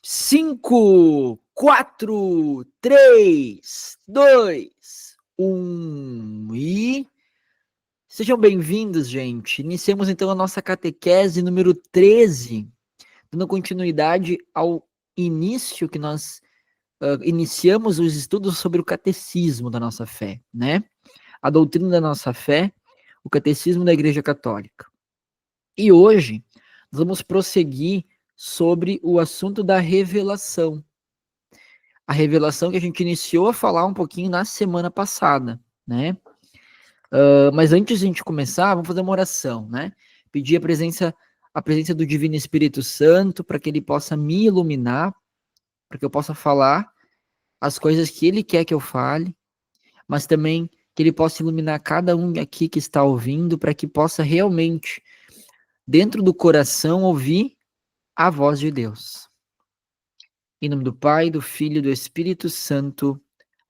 5, 4, 3, 2, 1 e... Sejam bem-vindos, gente. Iniciamos então a nossa catequese número 13, dando continuidade ao início que nós iniciamos os estudos sobre o catecismo da nossa fé, né? A doutrina da nossa fé, o catecismo da Igreja Católica. E hoje nós vamos prosseguir sobre o assunto da revelação. A revelação que a gente iniciou a falar um pouquinho na semana passada, né? Mas antes de a gente começar, vamos fazer uma oração, né? Pedir a presença do Divino Espírito Santo para que ele possa me iluminar, para que eu possa falar as coisas que ele quer que eu fale, mas também que ele possa iluminar cada um aqui que está ouvindo, para que possa realmente, dentro do coração, ouvir a voz de Deus. Em nome do Pai, do Filho e do Espírito Santo.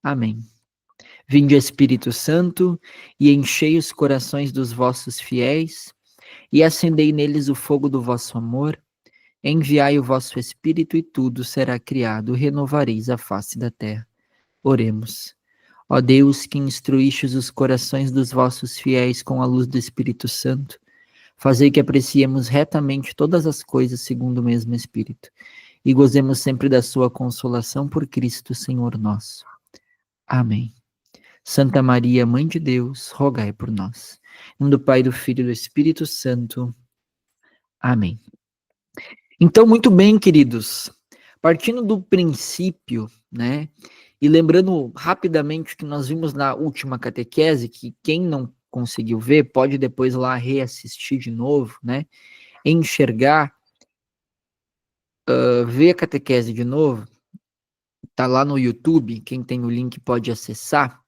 Amém. Vinde, Espírito Santo, e enchei os corações dos vossos fiéis, e acendei neles o fogo do vosso amor. Enviai o vosso Espírito, e tudo será criado, renovareis a face da terra. Oremos. Ó Deus, que instruístes os corações dos vossos fiéis com a luz do Espírito Santo, fazei que apreciemos retamente todas as coisas segundo o mesmo Espírito, e gozemos sempre da sua consolação por Cristo, Senhor nosso. Amém. Santa Maria, Mãe de Deus, rogai por nós. Em nome do Pai, do Filho e do Espírito Santo. Amém. Então, muito bem, queridos. Partindo do princípio, né? E lembrando rapidamente que nós vimos na última catequese, que quem não conseguiu ver, pode depois lá reassistir de novo, né? Enxergar, ver a catequese de novo. Tá lá no YouTube, quem tem o link pode acessar.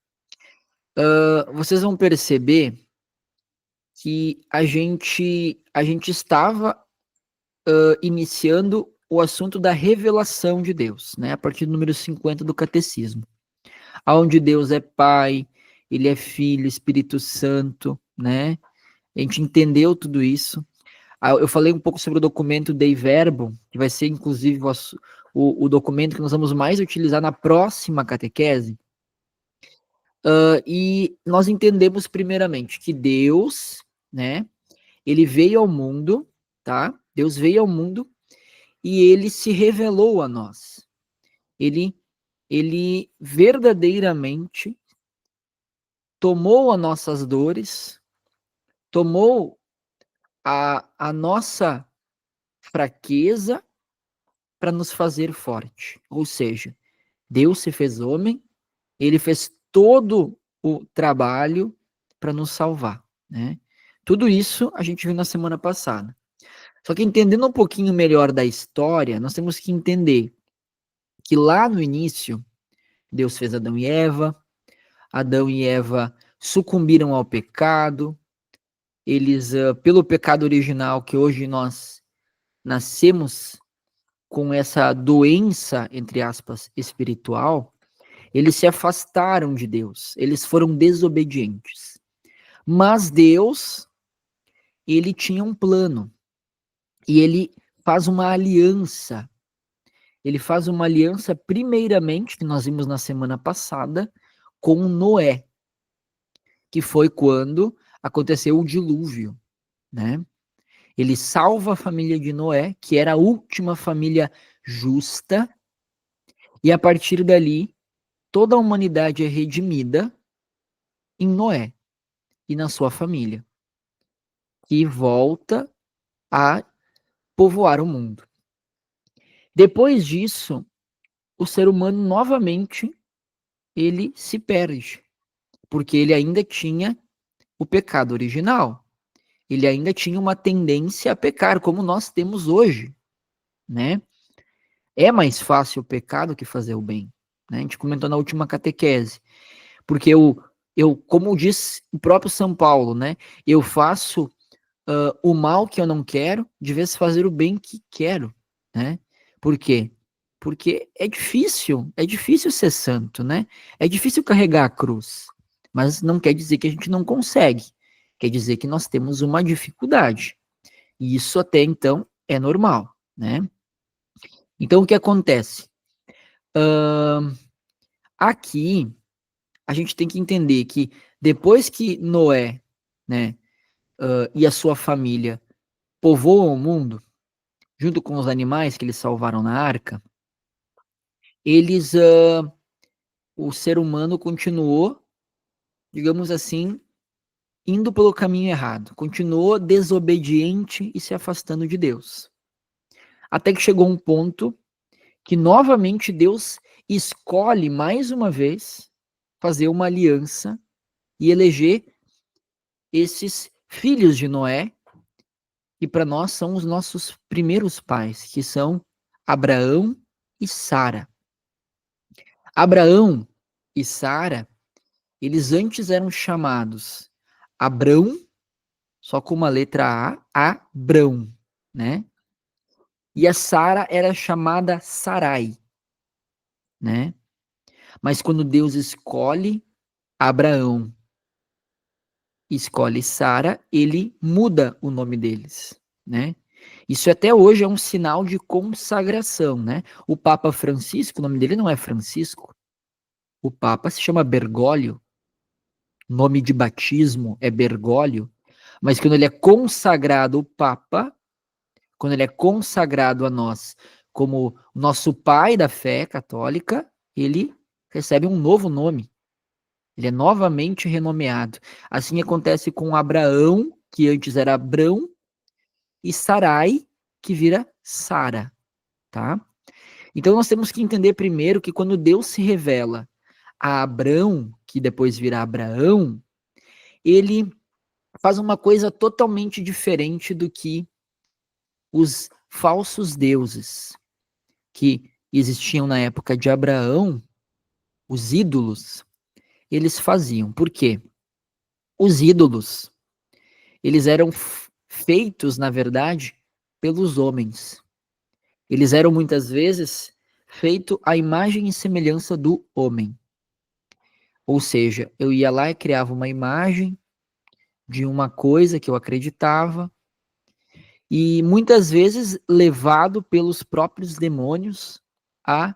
Vocês vão perceber que a gente estava iniciando o assunto da revelação de Deus, né? A partir do número 50 do Catecismo. Onde Deus é Pai, Ele é Filho, Espírito Santo, né? A gente entendeu tudo isso. Eu falei um pouco sobre o documento Dei Verbum, que vai ser, inclusive, o documento que nós vamos mais utilizar na próxima catequese. E nós entendemos, primeiramente, que Deus, né? Ele veio ao mundo, tá? Deus veio ao mundo e ele se revelou a nós. Ele verdadeiramente tomou as nossas dores, tomou a nossa fraqueza para nos fazer forte. Ou seja, Deus se fez homem, ele fez todo o trabalho para nos salvar, né? Tudo isso a gente viu na semana passada. Só que entendendo um pouquinho melhor da história, nós temos que entender que lá no início, Deus fez Adão e Eva sucumbiram ao pecado, eles, pelo pecado original, que hoje nós nascemos com essa doença, entre aspas, espiritual, eles se afastaram de Deus, eles foram desobedientes. Mas Deus, ele tinha um plano, e ele faz uma aliança. Ele faz uma aliança, primeiramente, que nós vimos na semana passada, com Noé, que foi quando aconteceu o dilúvio, né? Ele salva a família de Noé, que era a última família justa, e a partir dali, toda a humanidade é redimida em Noé e na sua família, que volta a povoar o mundo. Depois disso, o ser humano novamente ele se perde, porque ele ainda tinha o pecado original. Ele ainda tinha uma tendência a pecar, como nós temos hoje, né? É mais fácil o pecado do que fazer o bem, né? A gente comentou na última catequese, porque eu como diz o próprio São Paulo, né? Eu faço o mal que eu não quero, de vez fazer o bem que quero, né? Por quê? Porque é difícil ser santo, né? É difícil carregar a cruz, mas não quer dizer que a gente não consegue, quer dizer que nós temos uma dificuldade, e isso até então é normal, né? Então, o que acontece? Aqui, a gente tem que entender que depois que Noé, né, e a sua família povoam o mundo, junto com os animais que eles salvaram na arca, eles, o ser humano continuou, digamos assim, indo pelo caminho errado, continuou desobediente e se afastando de Deus. Até que chegou um ponto que novamente Deus escolhe mais uma vez fazer uma aliança e eleger esses filhos de Noé, que para nós são os nossos primeiros pais, que são Abraão e Sara. Abraão e Sara, eles antes eram chamados Abrão, só com uma letra A, Abrão, né? E a Sara era chamada Sarai, né? Mas quando Deus escolhe Abraão, escolhe Sara, ele muda o nome deles, né? Isso até hoje é um sinal de consagração, né? O Papa Francisco, o nome dele não é Francisco, o Papa se chama Bergoglio, nome de batismo é Bergoglio, mas quando ele é consagrado o Papa, quando ele é consagrado a nós como nosso pai da fé católica, ele recebe um novo nome. Ele é novamente renomeado. Assim acontece com Abraão, que antes era Abrão, e Sarai, que vira Sara, tá? Então nós temos que entender primeiro que quando Deus se revela a Abrão, que depois vira Abraão, ele faz uma coisa totalmente diferente do que os falsos deuses que existiam na época de Abraão, os ídolos, eles faziam. Por quê? Os ídolos, eles eram feitos, na verdade, pelos homens. Eles eram muitas vezes feitos à imagem e semelhança do homem. Ou seja, eu ia lá e criava uma imagem de uma coisa que eu acreditava, e muitas vezes levado pelos próprios demônios a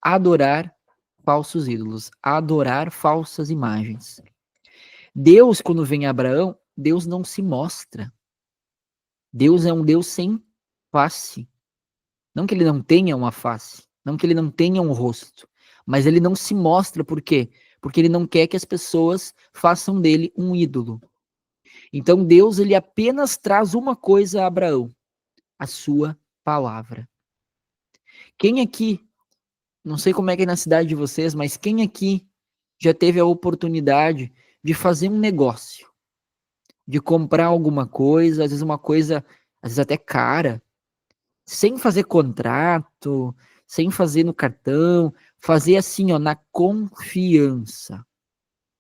adorar falsos ídolos, a adorar falsas imagens. Deus, quando vem a Abraão, Deus não se mostra. Deus é um Deus sem face. Não que ele não tenha uma face, não que ele não tenha um rosto, mas ele não se mostra, por quê? Porque ele não quer que as pessoas façam dele um ídolo. Então Deus, ele apenas traz uma coisa a Abraão, a sua palavra. Quem aqui, não sei como é que é na cidade de vocês, mas quem aqui já teve a oportunidade de fazer um negócio, de comprar alguma coisa, às vezes uma coisa, às vezes até cara, sem fazer contrato, sem fazer no cartão, fazer assim, ó, na confiança.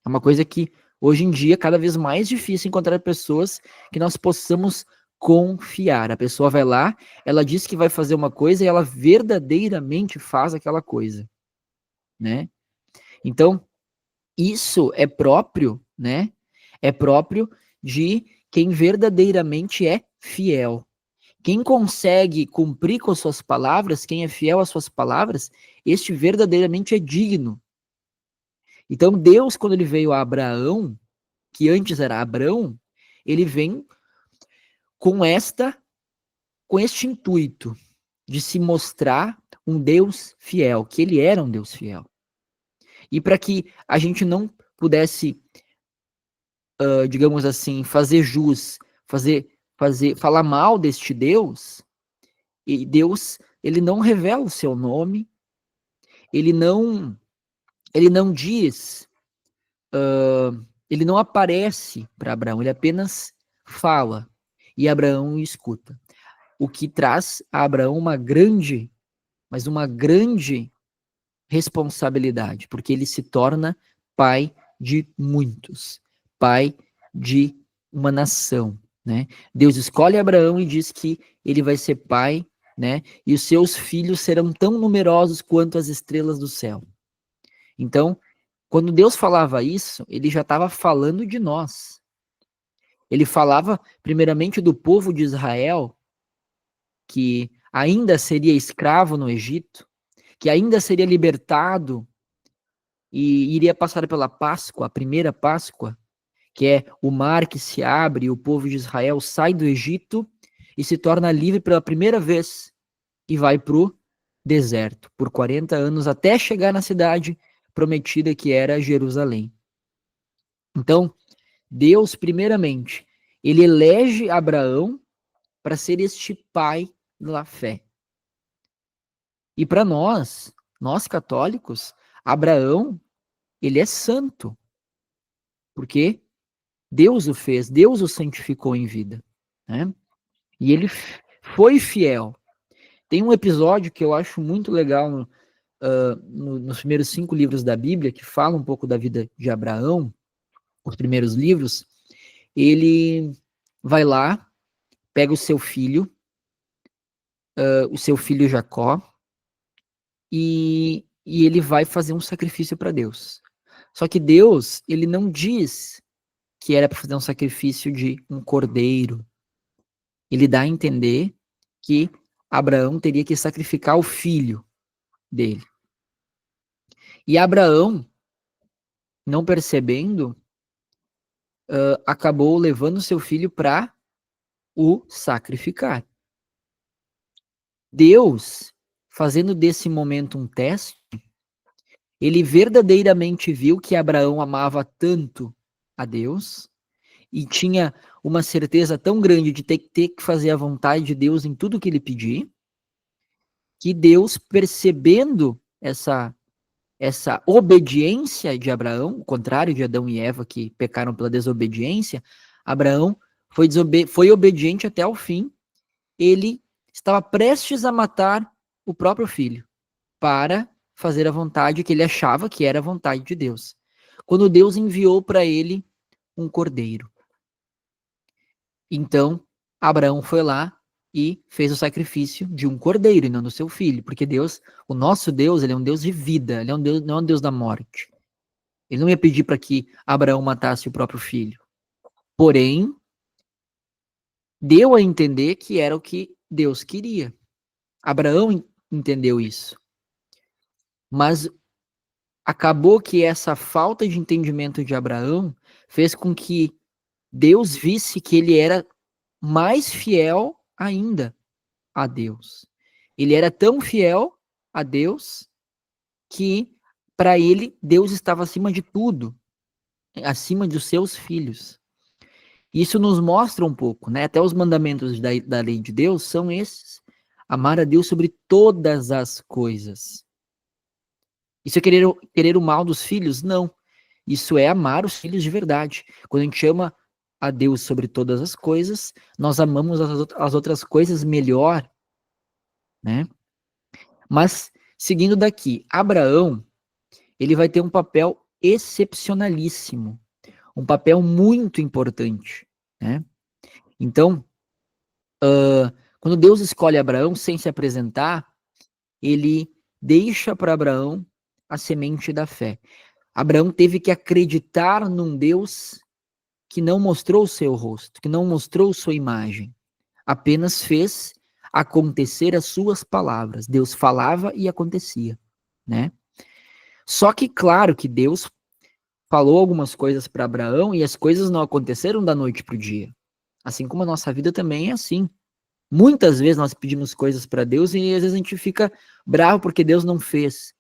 É uma coisa que hoje em dia é cada vez mais difícil encontrar pessoas que nós possamos confiar. A pessoa vai lá, ela diz que vai fazer uma coisa e ela verdadeiramente faz aquela coisa, né? Então, isso é próprio, né? É próprio de quem verdadeiramente é fiel. Quem consegue cumprir com as suas palavras, quem é fiel às suas palavras, este verdadeiramente é digno. Então Deus, quando ele veio a Abraão, que antes era Abrão, ele vem com este intuito de se mostrar um Deus fiel, que ele era um Deus fiel. E para que a gente não pudesse, digamos assim, fazer jus, falar mal deste Deus, e Deus, ele não revela o seu nome, ele não diz, ele não aparece para Abraão, ele apenas fala, e Abraão escuta. O que traz a Abraão uma grande responsabilidade, porque ele se torna pai de muitos, pai de uma nação, né? Deus escolhe Abraão e diz que ele vai ser pai, né? E os seus filhos serão tão numerosos quanto as estrelas do céu. Então, quando Deus falava isso, ele já estava falando de nós. Ele falava primeiramente do povo de Israel, que ainda seria escravo no Egito, que ainda seria libertado e iria passar pela Páscoa, a primeira Páscoa, que é o mar que se abre e o povo de Israel sai do Egito e se torna livre pela primeira vez e vai para o deserto por 40 anos até chegar na cidade prometida que era Jerusalém. Então, Deus, primeiramente, ele elege Abraão para ser este pai da fé. E para nós católicos, Abraão, ele é santo, porque Deus o fez, Deus o santificou em vida, né? E ele foi fiel. Tem um episódio que eu acho muito legal nos primeiros 5 livros da Bíblia, que fala um pouco da vida de Abraão, os primeiros livros. Ele vai lá, pega o seu filho Jacó, e ele vai fazer um sacrifício para Deus. Só que Deus, ele não diz que era para fazer um sacrifício de um cordeiro. Ele dá a entender que Abraão teria que sacrificar o filho dele. E Abraão, não percebendo, acabou levando seu filho para o sacrificar. Deus, fazendo desse momento um teste, ele verdadeiramente viu que Abraão amava tanto a Deus e tinha uma certeza tão grande de ter que fazer a vontade de Deus em tudo que ele pedir, que Deus, percebendo essa obediência de Abraão, o contrário de Adão e Eva, que pecaram pela desobediência, Abraão foi obediente até o fim. Ele estava prestes a matar o próprio filho para fazer a vontade que ele achava que era a vontade de Deus. Quando Deus enviou para ele um cordeiro. Então, Abraão foi lá e fez o sacrifício de um cordeiro e não do seu filho, porque Deus, o nosso Deus, ele é um Deus de vida, ele é um Deus, não é um Deus da morte. Ele não ia pedir para que Abraão matasse o próprio filho. Porém, deu a entender que era o que Deus queria. Abraão entendeu isso. Mas acabou que essa falta de entendimento de Abraão fez com que Deus visse que ele era mais fiel ainda a Deus. Ele era tão fiel a Deus que para ele Deus estava acima de tudo, acima dos seus filhos. Isso nos mostra um pouco, né? Até os mandamentos da lei de Deus são esses: amar a Deus sobre todas as coisas. Isso é querer o mal dos filhos? Não. Isso é amar os filhos de verdade. Quando a gente ama a Deus sobre todas as coisas, nós amamos as outras coisas melhor, né? Mas, seguindo daqui, Abraão, ele vai ter um papel excepcionalíssimo, um papel muito importante, né? Então, quando Deus escolhe Abraão sem se apresentar, ele deixa para Abraão a semente da fé. Abraão teve que acreditar num Deus que não mostrou o seu rosto, que não mostrou sua imagem, apenas fez acontecer as suas palavras. Deus falava e acontecia, né? Só que, claro, que Deus falou algumas coisas para Abraão e as coisas não aconteceram da noite para o dia. Assim como a nossa vida também é assim. Muitas vezes nós pedimos coisas para Deus e às vezes a gente fica bravo porque Deus não fez.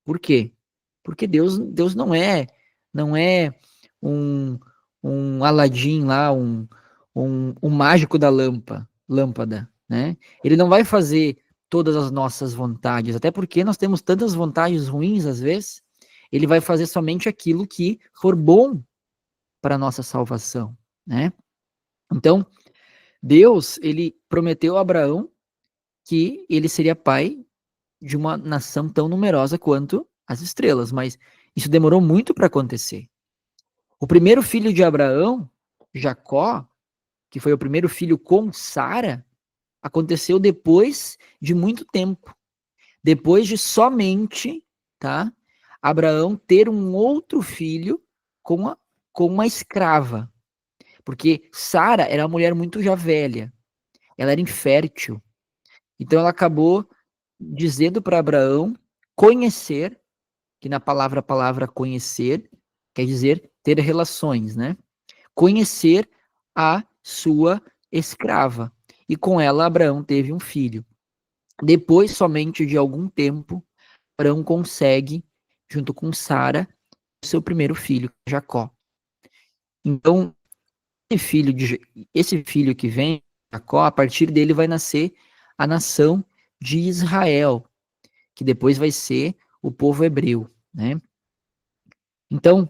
Por quê? Porque Deus não é um Aladim lá, um mágico da lâmpada, né? Ele não vai fazer todas as nossas vontades, até porque nós temos tantas vontades ruins às vezes. Ele vai fazer somente aquilo que for bom para a nossa salvação, né? Então, Deus, ele prometeu a Abraão que ele seria pai de uma nação tão numerosa quanto as estrelas, mas isso demorou muito para acontecer. O primeiro filho de Abraão, Jacó, que foi o primeiro filho com Sara, aconteceu depois de muito tempo. Depois de somente, tá, Abraão ter um outro filho com uma escrava. Porque Sara era uma mulher muito já velha. Ela era infértil. Então ela acabou dizendo para Abraão conhecer, que na palavra conhecer quer dizer ter relações, né? Conhecer a sua escrava. E com ela Abraão teve um filho. Depois, somente de algum tempo, Abraão consegue, junto com Sara, seu primeiro filho, Jacó. Então, esse filho que vem, Jacó, a partir dele vai nascer a nação de Israel, que depois vai ser o povo hebreu, né? Então,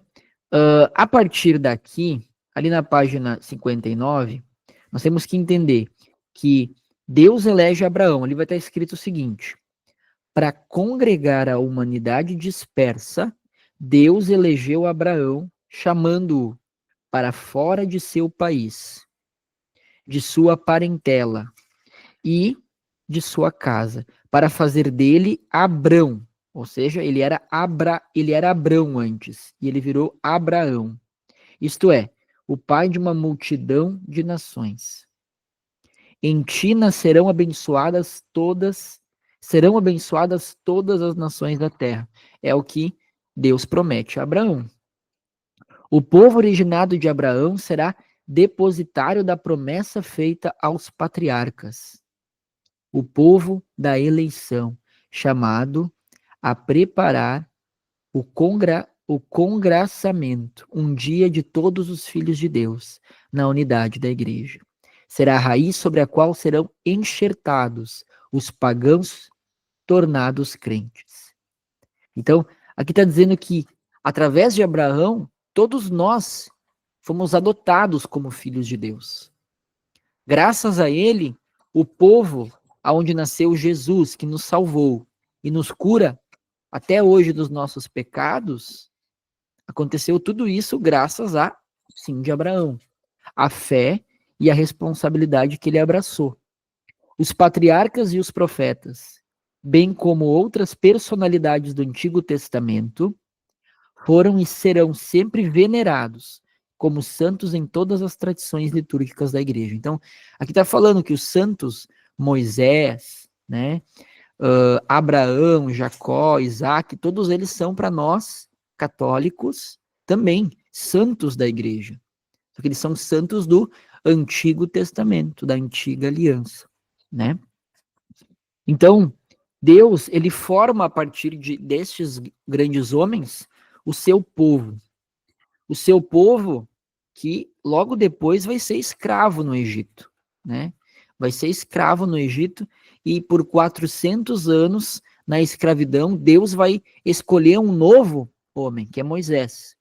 a partir daqui, ali na página 59, nós temos que entender que Deus elege Abraão. Ali vai estar escrito o seguinte: para congregar a humanidade dispersa, Deus elegeu Abraão, chamando-o para fora de seu país, de sua parentela e de sua casa, para fazer dele Abrão. Ou seja, ele era Abrão antes, e ele virou Abraão. Isto é, o pai de uma multidão de nações. Em ti serão abençoadas todas as nações da terra. É o que Deus promete a Abraão. O povo originado de Abraão será depositário da promessa feita aos patriarcas. O povo da eleição, chamado a preparar o congraçamento, um dia de todos os filhos de Deus, na unidade da igreja. Será a raiz sobre a qual serão enxertados os pagãos tornados crentes. Então, aqui está dizendo que, através de Abraão, todos nós fomos adotados como filhos de Deus. Graças a ele, o povo aonde nasceu Jesus, que nos salvou e nos cura até hoje dos nossos pecados, aconteceu tudo isso graças a, sim, de Abraão, a fé e a responsabilidade que ele abraçou. Os patriarcas e os profetas, bem como outras personalidades do Antigo Testamento, foram e serão sempre venerados como santos em todas as tradições litúrgicas da igreja. Então, aqui está falando que os santos Moisés, né, Abraão, Jacó, Isaac, todos eles são para nós, católicos, também santos da igreja. Só que eles são santos do Antigo Testamento, da Antiga Aliança, né? Então, Deus, ele forma a partir destes grandes homens o seu povo. O seu povo que logo depois vai ser escravo no Egito, né? Vai ser escravo no Egito e por 400 anos na escravidão, Deus vai escolher um novo homem, que é Moisés,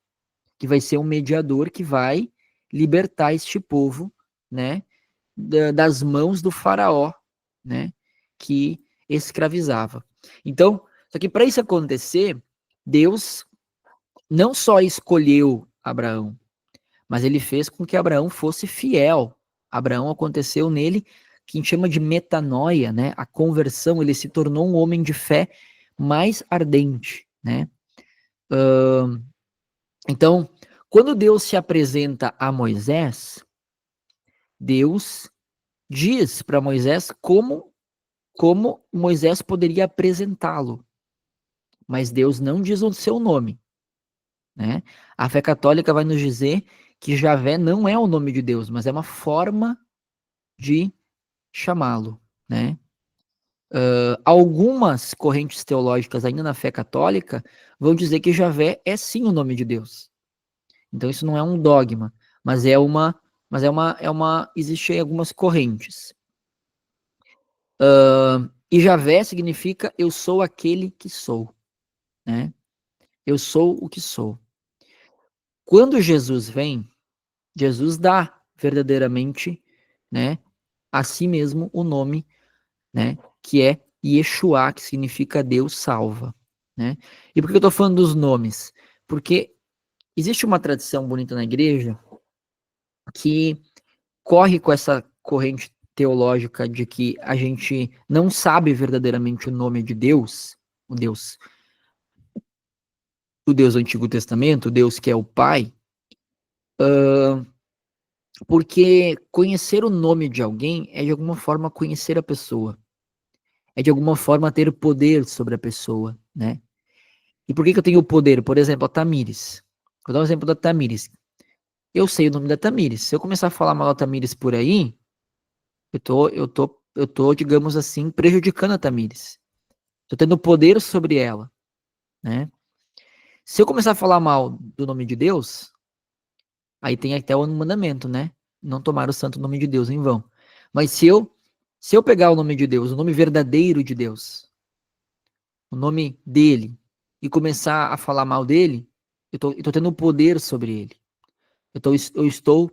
que vai ser um mediador que vai libertar este povo, né, das mãos do faraó, né, que escravizava. Então, só que para isso acontecer, Deus não só escolheu Abraão, mas ele fez com que Abraão fosse fiel. Abraão aconteceu nele que a gente chama de metanoia, né? A conversão, ele se tornou um homem de fé mais ardente, né? Então, quando Deus se apresenta a Moisés, Deus diz para Moisés como Moisés poderia apresentá-lo, mas Deus não diz o seu nome, né? A fé católica vai nos dizer que Javé não é o nome de Deus, mas é uma forma de chamá-lo, né? Algumas correntes teológicas ainda na fé católica vão dizer que Javé é sim o nome de Deus. Então isso não é um dogma, mas existem algumas correntes. E Javé significa eu sou aquele que sou, né? Eu sou o que sou. Quando Jesus vem, Jesus dá verdadeiramente, né, a si mesmo o nome, né, que é Yeshua, que significa Deus salva, né? E por que eu estou falando dos nomes? Porque existe uma tradição bonita na igreja que corre com essa corrente teológica de que a gente não sabe verdadeiramente o nome de Deus, o Deus do Antigo Testamento, o Deus que é o Pai, porque conhecer o nome de alguém é de alguma forma conhecer a pessoa. é de alguma forma ter poder sobre a pessoa, né? E por que eu tenho poder? Por exemplo, a Tamires. Vou dar um exemplo da Tamires. Eu sei o nome da Tamires. Se eu começar a falar mal da Tamires por aí, eu tô, digamos assim, prejudicando a Tamires. Tô tendo poder sobre ela, né? Se eu começar a falar mal do nome de Deus, aí tem até o mandamento, né? Não tomar o santo nome de Deus em vão. Mas se eu pegar o nome de Deus, o nome verdadeiro de Deus, o nome dele, e começar a falar mal dele, eu tô tendo poder sobre ele. Eu estou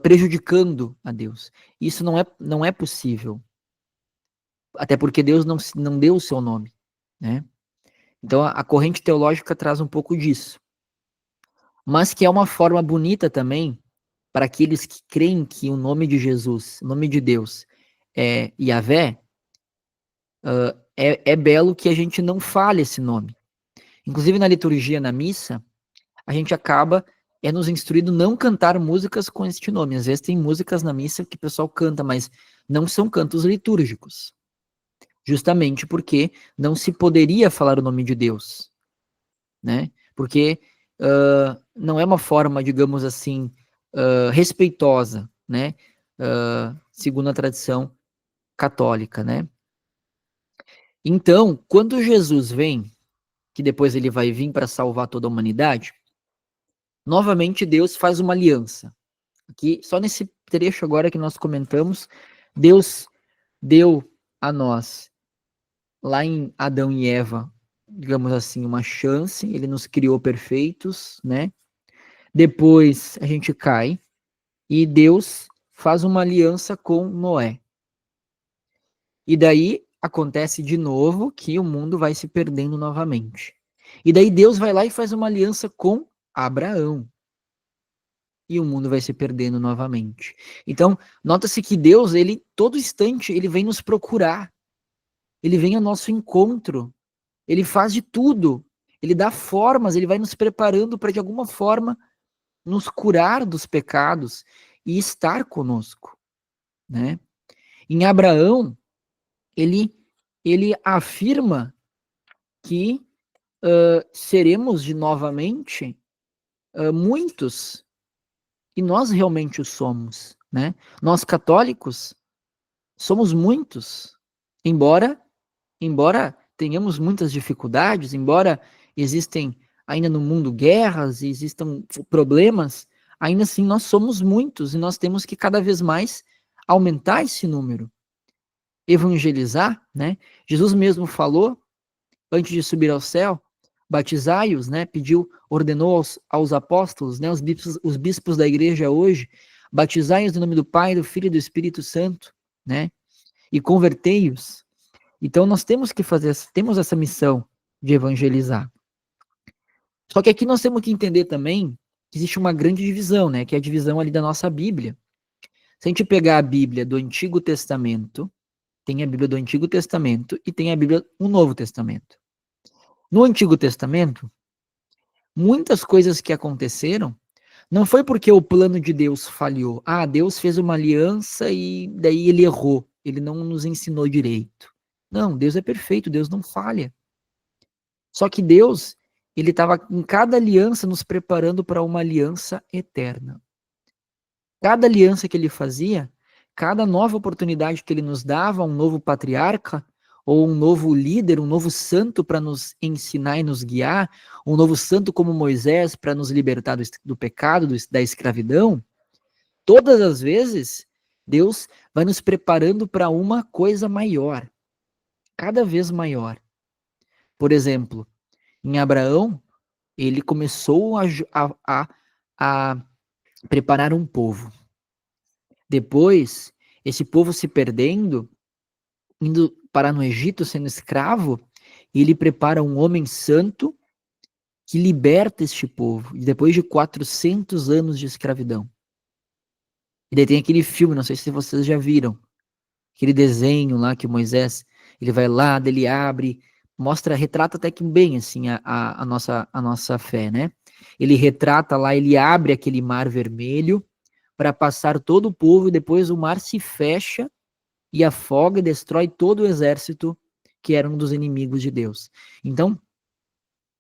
prejudicando a Deus. Isso não é possível. Até porque Deus não deu o seu nome, né? Então a corrente teológica traz um pouco disso. Mas que é uma forma bonita também para aqueles que creem que o nome de Jesus, o nome de Deus é Yahvé, é belo que a gente não fale esse nome. Inclusive na liturgia, na missa, a gente acaba nos instruído não cantar músicas com este nome. Às vezes tem músicas na missa que o pessoal canta, mas não são cantos litúrgicos. Justamente porque não se poderia falar o nome de Deus, né? Porque não é uma forma, digamos assim, respeitosa, né? Segundo a tradição católica, né? Então, quando Jesus vem, que depois ele vai vir para salvar toda a humanidade, novamente Deus faz uma aliança. Aqui, só nesse trecho agora que nós comentamos, Deus deu a nós, lá em Adão e Eva, digamos assim, uma chance, ele nos criou perfeitos, né? Depois a gente cai e Deus faz uma aliança com Noé. E daí acontece de novo que o mundo vai se perdendo novamente. E daí Deus vai lá e faz uma aliança com Abraão. E o mundo vai se perdendo novamente. Então, nota-se que Deus, ele todo instante, ele vem nos procurar. Ele vem ao nosso encontro. Ele faz de tudo. Ele dá formas, ele vai nos preparando para de alguma forma nos curar dos pecados e estar conosco, né? Em Abraão, ele afirma que seremos de novamente muitos, e nós realmente o somos, né? Nós católicos somos muitos, embora tenhamos muitas dificuldades, embora existem ainda no mundo guerras, existam problemas, ainda assim nós somos muitos e nós temos que cada vez mais aumentar esse número, evangelizar, né? Jesus mesmo falou antes de subir ao céu, batizai-os, né? Ordenou aos apóstolos, né? Os bispos da igreja hoje, batizai-os em nome do Pai, do Filho e do Espírito Santo, né? E convertei-os. Então nós temos essa missão de evangelizar. Só que aqui nós temos que entender também que existe uma grande divisão, né? Que é a divisão ali da nossa Bíblia. Se a gente pegar a Bíblia do Antigo Testamento, tem a Bíblia do Antigo Testamento e tem a Bíblia do Novo Testamento. No Antigo Testamento, muitas coisas que aconteceram não foi porque o plano de Deus falhou. Ah, Deus fez uma aliança e daí ele errou. Ele não nos ensinou direito. Não, Deus é perfeito, Deus não falha. Só que Deus, ele estava em cada aliança nos preparando para uma aliança eterna. Cada aliança que ele fazia, cada nova oportunidade que ele nos dava, um novo patriarca, ou um novo líder, um novo santo para nos ensinar e nos guiar, um novo santo como Moisés para nos libertar do pecado, da escravidão, todas as vezes, Deus vai nos preparando para uma coisa maior, cada vez maior. Por exemplo, em Abraão, ele começou a preparar um povo. Depois, esse povo se perdendo, indo parar no Egito sendo escravo, ele prepara um homem santo que liberta este povo, depois de 400 anos de escravidão. E daí tem aquele filme, não sei se vocês já viram, aquele desenho lá que Moisés, ele vai lá, ele abre, retrata até que bem, assim, a nossa fé, né? Ele retrata lá, ele abre aquele mar vermelho para passar todo o povo e depois o mar se fecha e afoga e destrói todo o exército que era um dos inimigos de Deus. Então,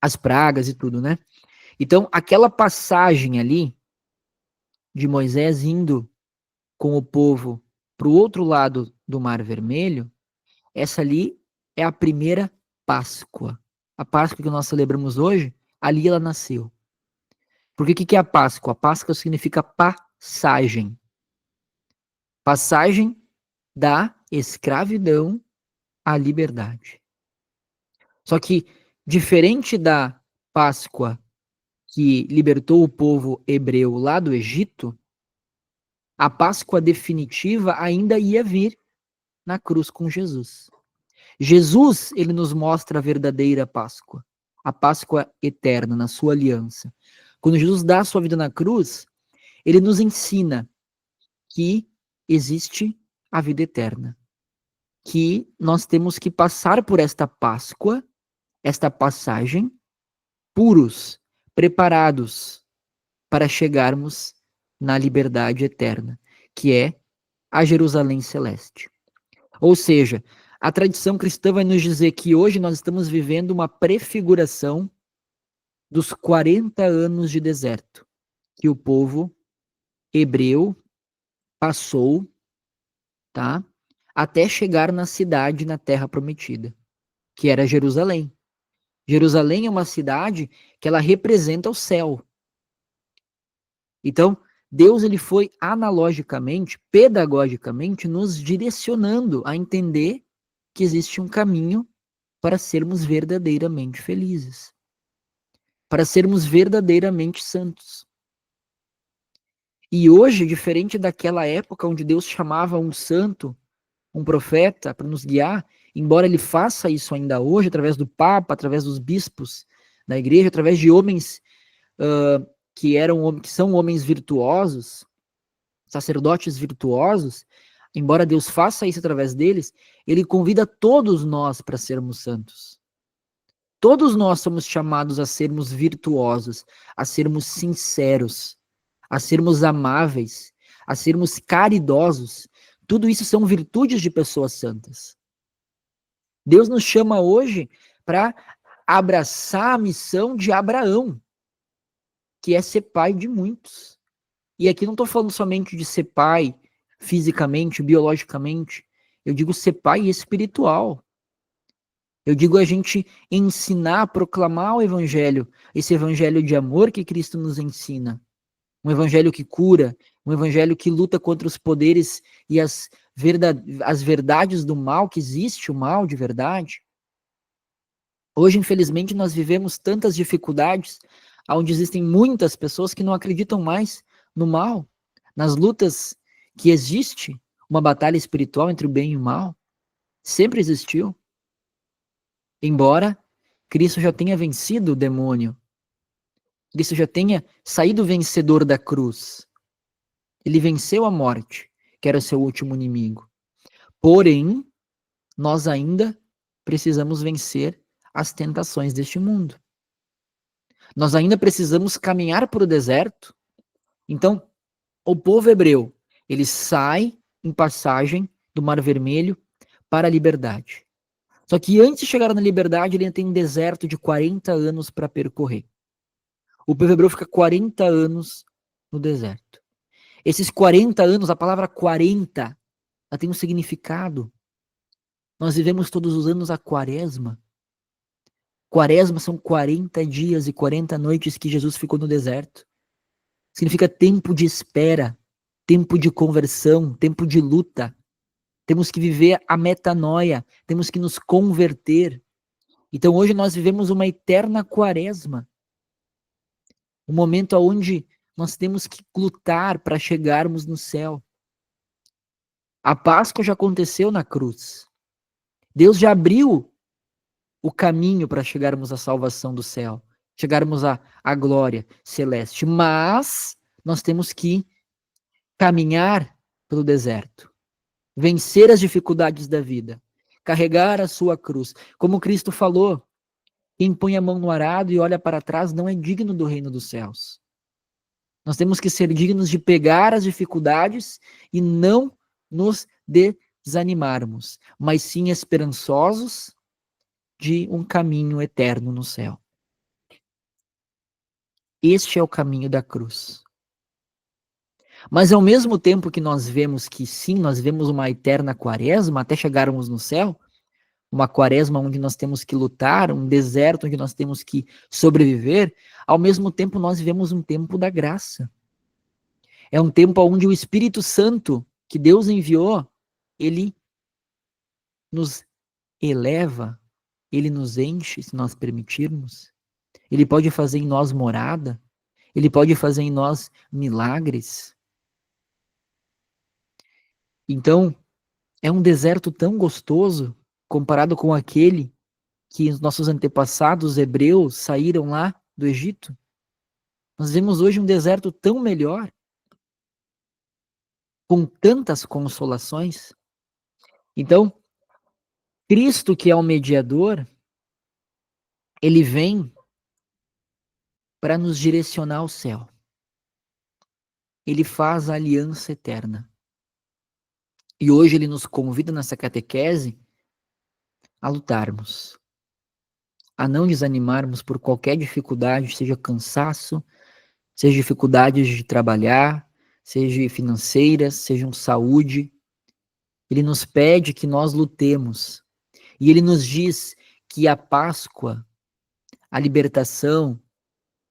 as pragas e tudo, né? Então, aquela passagem ali de Moisés indo com o povo para o outro lado do Mar Vermelho, essa ali é a primeira Páscoa. A Páscoa que nós celebramos hoje, ali ela nasceu. Porque o que é a Páscoa? A Páscoa significa passagem. Passagem da escravidão à liberdade. Só que, diferente da Páscoa que libertou o povo hebreu lá do Egito, a Páscoa definitiva ainda ia vir na cruz com Jesus. Jesus, ele nos mostra a verdadeira Páscoa, a Páscoa eterna, na sua aliança. Quando Jesus dá a sua vida na cruz, ele nos ensina que existe a vida eterna, que nós temos que passar por esta Páscoa, esta passagem, puros, preparados para chegarmos na liberdade eterna, que é a Jerusalém celeste. Ou seja, a tradição cristã vai nos dizer que hoje nós estamos vivendo uma prefiguração dos 40 anos de deserto que o povo hebreu passou, tá? Até chegar na cidade, na terra prometida, que era Jerusalém. Jerusalém é uma cidade que ela representa o céu. Então, Deus ele foi analogicamente, pedagogicamente, nos direcionando a entender que existe um caminho para sermos verdadeiramente felizes, para sermos verdadeiramente santos. E hoje, diferente daquela época onde Deus chamava um santo, um profeta, para nos guiar, embora ele faça isso ainda hoje, através do Papa, através dos bispos da igreja, através de homens que são homens virtuosos, sacerdotes virtuosos, embora Deus faça isso através deles, ele convida todos nós para sermos santos. Todos nós somos chamados a sermos virtuosos, a sermos sinceros, a sermos amáveis, a sermos caridosos. Tudo isso são virtudes de pessoas santas. Deus nos chama hoje para abraçar a missão de Abraão, que é ser pai de muitos. E aqui não estou falando somente de ser pai fisicamente, biologicamente. Eu digo ser pai espiritual. Eu digo a gente ensinar, proclamar o evangelho, esse evangelho de amor que Cristo nos ensina. Um evangelho que cura, um evangelho que luta contra os poderes e as verdades do mal, que existe o mal de verdade. Hoje, infelizmente, nós vivemos tantas dificuldades, onde existem muitas pessoas que não acreditam mais no mal, nas lutas que existe uma batalha espiritual entre o bem e o mal. Sempre existiu. Embora Cristo já tenha vencido o demônio, Cristo já tenha saído vencedor da cruz. Ele venceu a morte, que era o seu último inimigo. Porém, nós ainda precisamos vencer as tentações deste mundo. Nós ainda precisamos caminhar para o deserto. Então, o povo hebreu, ele sai em passagem do Mar Vermelho para a liberdade. Só que antes de chegar na liberdade, ele tem um deserto de 40 anos para percorrer. O povo hebreu fica 40 anos no deserto. Esses 40 anos, a palavra 40, ela tem um significado. Nós vivemos todos os anos a quaresma. Quaresma são 40 dias e 40 noites que Jesus ficou no deserto. Significa tempo de espera, tempo de conversão, tempo de luta. Temos que viver a metanoia, temos que nos converter. Então hoje nós vivemos uma eterna quaresma. Um momento onde nós temos que lutar para chegarmos no céu. A Páscoa já aconteceu na cruz. Deus já abriu o caminho para chegarmos à salvação do céu, chegarmos à glória celeste. Mas nós temos que caminhar pelo deserto, vencer as dificuldades da vida, carregar a sua cruz. Como Cristo falou, quem põe a mão no arado e olha para trás não é digno do reino dos céus. Nós temos que ser dignos de pegar as dificuldades e não nos desanimarmos, mas sim esperançosos de um caminho eterno no céu. Este é o caminho da cruz. Mas ao mesmo tempo que nós vemos que sim, nós vemos uma eterna quaresma até chegarmos no céu, uma quaresma onde nós temos que lutar, um deserto onde nós temos que sobreviver, ao mesmo tempo nós vivemos um tempo da graça. É um tempo onde o Espírito Santo que Deus enviou, ele nos eleva, ele nos enche, se nós permitirmos. Ele pode fazer em nós morada, ele pode fazer em nós milagres. Então, é um deserto tão gostoso comparado com aquele que os nossos antepassados hebreus saíram lá do Egito. Nós vemos hoje um deserto tão melhor, com tantas consolações. Então, Cristo, que é o mediador, ele vem para nos direcionar ao céu. Ele faz a aliança eterna. E hoje ele nos convida nessa catequese a lutarmos, a não desanimarmos por qualquer dificuldade, seja cansaço, seja dificuldades de trabalhar, seja financeiras, sejam saúde. Ele nos pede que nós lutemos. E ele nos diz que a Páscoa, a libertação,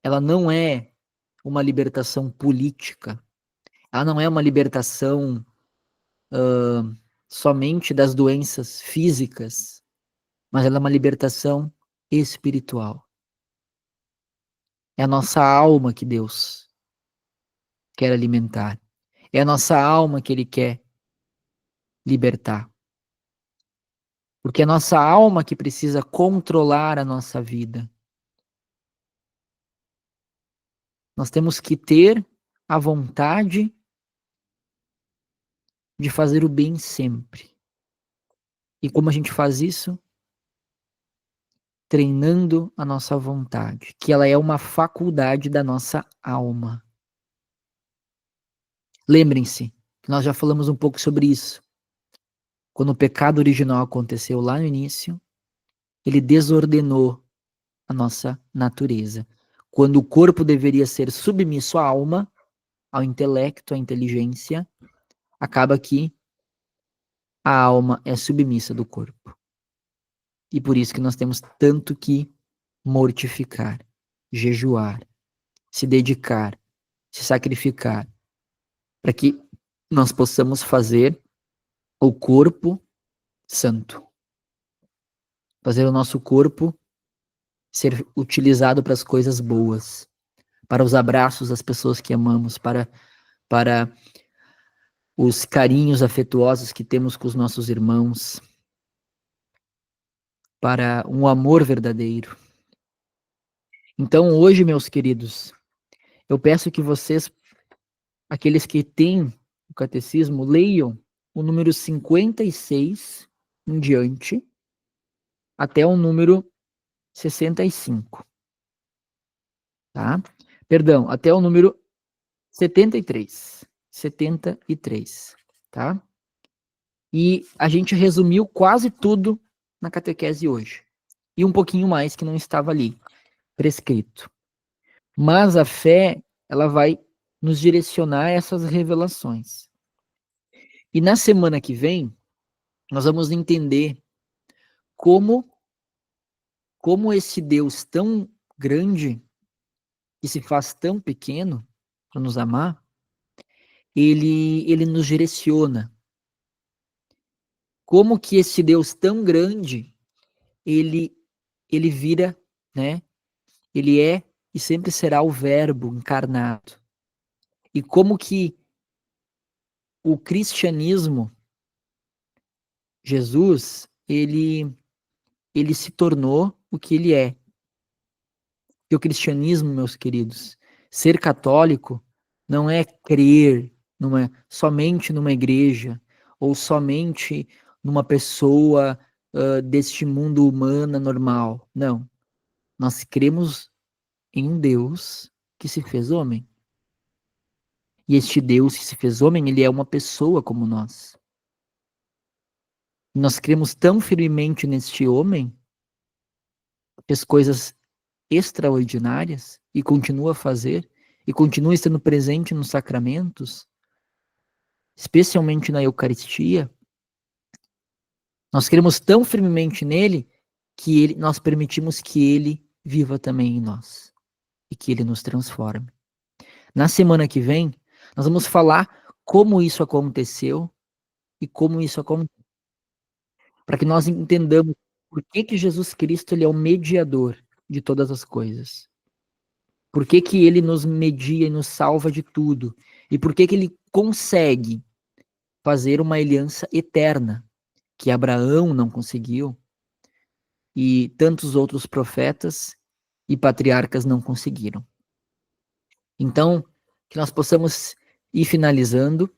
ela não é uma libertação política. Ela não é uma libertação somente das doenças físicas, mas ela é uma libertação espiritual. É a nossa alma que Deus quer alimentar. É a nossa alma que Ele quer libertar. Porque é a nossa alma que precisa controlar a nossa vida. Nós temos que ter a vontade de fazer o bem sempre. E como a gente faz isso? Treinando a nossa vontade, que ela é uma faculdade da nossa alma. Lembrem-se, que nós já falamos um pouco sobre isso. Quando o pecado original aconteceu lá no início, ele desordenou a nossa natureza. Quando o corpo deveria ser submisso à alma, ao intelecto, à inteligência, acaba que a alma é submissa do corpo. E por isso que nós temos tanto que mortificar, jejuar, se dedicar, se sacrificar, para que nós possamos fazer o corpo santo. Fazer o nosso corpo ser utilizado para as coisas boas, para os abraços das pessoas que amamos, para os carinhos afetuosos que temos com os nossos irmãos, para um amor verdadeiro. Então, hoje, meus queridos, eu peço que vocês, aqueles que têm o catecismo, leiam o número 56 em diante, até o número 65. Tá? Perdão, até o número 73. 73, tá? E a gente resumiu quase tudo na catequese hoje. E um pouquinho mais que não estava ali, prescrito. Mas a fé, ela vai nos direcionar a essas revelações. E na semana que vem, nós vamos entender como esse Deus tão grande, que se faz tão pequeno para nos amar, ele nos direciona. Como que esse Deus tão grande, ele vira, né? Ele é e sempre será o Verbo encarnado. E como que o cristianismo, Jesus, ele se tornou o que ele é. E o cristianismo, meus queridos, ser católico não é crer somente numa igreja ou somente numa pessoa deste mundo humano normal. Não. Nós cremos em um Deus que se fez homem. E este Deus que se fez homem, ele é uma pessoa como nós. Nós cremos tão firmemente neste homem, fez coisas extraordinárias e continua a fazer, e continua estando presente nos sacramentos, especialmente na Eucaristia. Nós cremos tão firmemente nele que nós permitimos que ele viva também em nós e que ele nos transforme. Na semana que vem, nós vamos falar como isso aconteceu e como isso aconteceu, para que nós entendamos por que Jesus Cristo ele é o mediador de todas as coisas. Por que ele nos media e nos salva de tudo? E por que ele consegue fazer uma aliança eterna, que Abraão não conseguiu, e tantos outros profetas e patriarcas não conseguiram. Então, que nós possamos ir finalizando,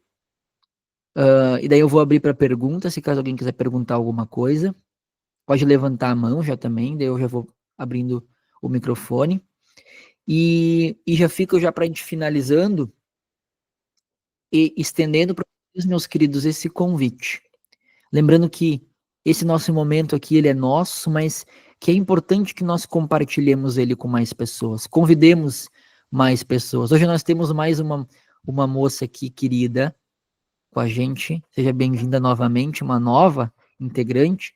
e daí eu vou abrir para perguntas, se caso alguém quiser perguntar alguma coisa, pode levantar a mão já também, daí eu já vou abrindo o microfone, e já fico já para a gente finalizando, e estendendo para os meus queridos esse convite. Lembrando que esse nosso momento aqui, ele é nosso, mas que é importante que nós compartilhemos ele com mais pessoas, convidemos mais pessoas. Hoje nós temos mais uma moça aqui querida com a gente, seja bem-vinda novamente, uma nova integrante.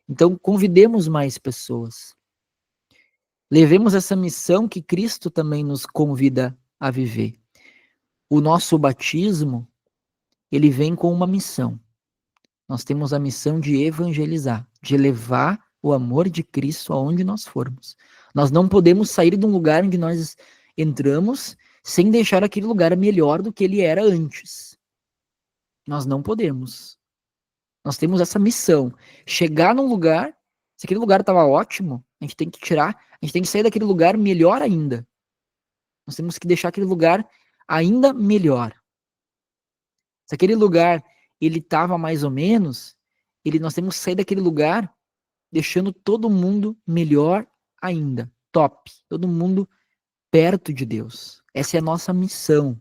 Então, convidemos mais pessoas. Levemos essa missão que Cristo também nos convida a viver. O nosso batismo, ele vem com uma missão. Nós temos a missão de evangelizar, de levar o amor de Cristo aonde nós formos. Nós não podemos sair de um lugar onde nós entramos sem deixar aquele lugar melhor do que ele era antes. Nós não podemos. Nós temos essa missão. Chegar num lugar, se aquele lugar estava ótimo, a gente tem que tirar, a gente tem que sair daquele lugar melhor ainda. Nós temos que deixar aquele lugar ainda melhor. Se aquele lugar ele estava mais ou menos, nós temos que sair daquele lugar deixando todo mundo melhor ainda, top, todo mundo perto de Deus. Essa é a nossa missão.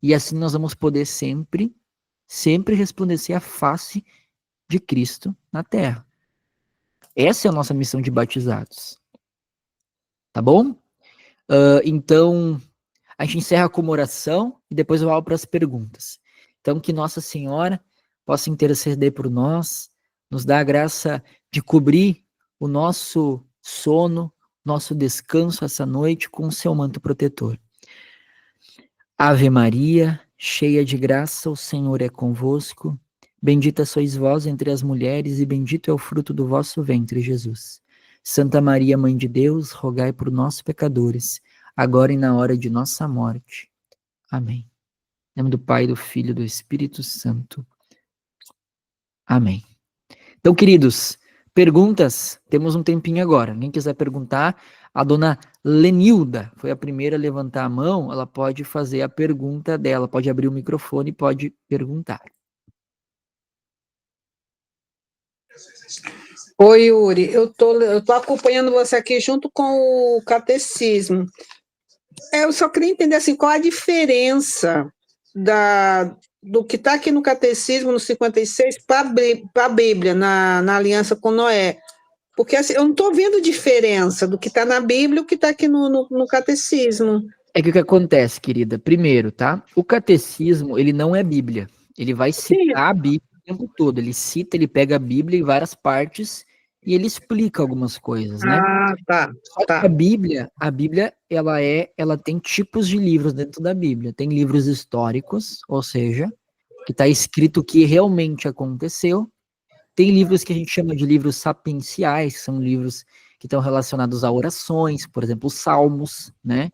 E assim nós vamos poder sempre resplandecer a face de Cristo na Terra. Essa é a nossa missão de batizados. Tá bom? Então, a gente encerra com uma oração e depois eu vou para as perguntas. Então, que Nossa Senhora possa interceder por nós, nos dar a graça de cobrir o nosso sono, nosso descanso essa noite com o seu manto protetor. Ave Maria, cheia de graça, o Senhor é convosco. Bendita sois vós entre as mulheres e bendito é o fruto do vosso ventre, Jesus. Santa Maria, Mãe de Deus, rogai por nós, pecadores, agora e na hora de nossa morte. Amém. Em nome do Pai, do Filho e do Espírito Santo. Amém. Então, queridos, perguntas, temos um tempinho agora. Quem quiser perguntar, a dona Lenilda foi a primeira a levantar a mão, ela pode fazer a pergunta dela, pode abrir o microfone e pode perguntar. Oi, Yuri, eu tô acompanhando você aqui junto com o catecismo. Eu só queria entender assim, qual a diferença do que está aqui no catecismo, no 56, para a Bíblia, na aliança com Noé. Porque assim, eu não estou vendo diferença do que está na Bíblia e o que está aqui no catecismo. É que o que acontece, querida? Primeiro, tá? O catecismo, ele não é Bíblia. Ele vai citar a Bíblia o tempo todo. Ele cita, ele pega a Bíblia em várias partes e ele explica algumas coisas, né? Ah, tá. Só que a Bíblia, ela tem tipos de livros dentro da Bíblia. Tem livros históricos, ou seja, que está escrito o que realmente aconteceu. Tem livros que a gente chama de livros sapienciais, que são livros que estão relacionados a orações, por exemplo, os Salmos, né?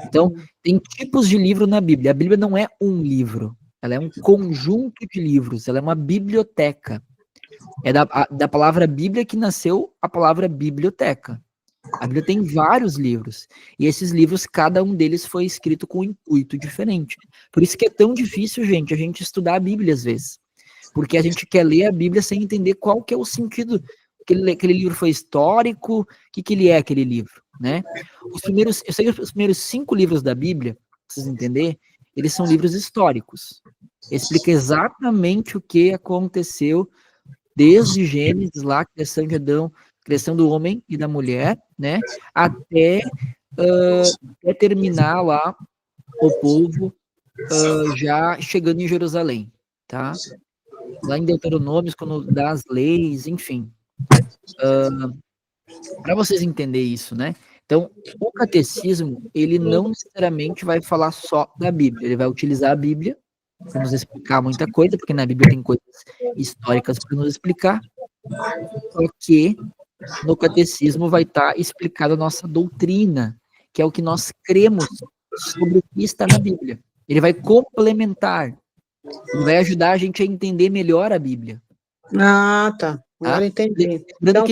Então, tem tipos de livro na Bíblia. A Bíblia não é um livro, ela é um conjunto de livros, ela é uma biblioteca. É da palavra Bíblia que nasceu a palavra biblioteca. A Bíblia tem vários livros, e esses livros, cada um deles foi escrito com um intuito diferente. Por isso que é tão difícil, gente, a gente estudar a Bíblia às vezes. Porque a gente quer ler a Bíblia sem entender qual que é o sentido. Aquele livro foi histórico, o que ele é aquele livro, né? Eu sei que os primeiros 5 livros da Bíblia, pra vocês entenderem, eles são livros históricos. Explica exatamente o que aconteceu desde Gênesis lá, criação de Adão, criação do homem e da mulher, né, até terminar lá o povo já chegando em Jerusalém, tá? Lá em Deuteronômio, quando dá as leis, enfim. Para vocês entenderem isso, né? Então, o catecismo, ele não necessariamente vai falar só da Bíblia, ele vai utilizar a Bíblia para nos explicar muita coisa, porque na Bíblia tem coisas históricas para nos explicar, só que no catecismo vai estar explicada a nossa doutrina, que é o que nós cremos sobre o que está na Bíblia. Ele vai complementar, ele vai ajudar a gente a entender melhor a Bíblia. Ah, tá. Agora entendi. Então,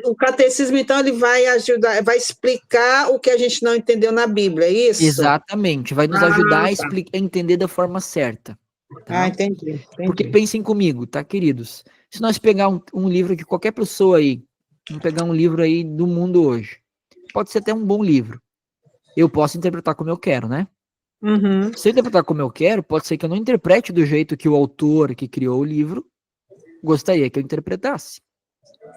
o catecismo, então, ele vai ajudar, vai explicar o que a gente não entendeu na Bíblia, é isso? Exatamente, vai nos ajudar a entender da forma certa. Tá? Entendi. Porque pensem comigo, tá, queridos? Se nós pegar um livro de qualquer pessoa aí, vamos pegar um livro aí do mundo hoje, pode ser até um bom livro. Eu posso interpretar como eu quero, né? Uhum. Se eu interpretar como eu quero, pode ser que eu não interprete do jeito que o autor que criou o livro gostaria que eu interpretasse.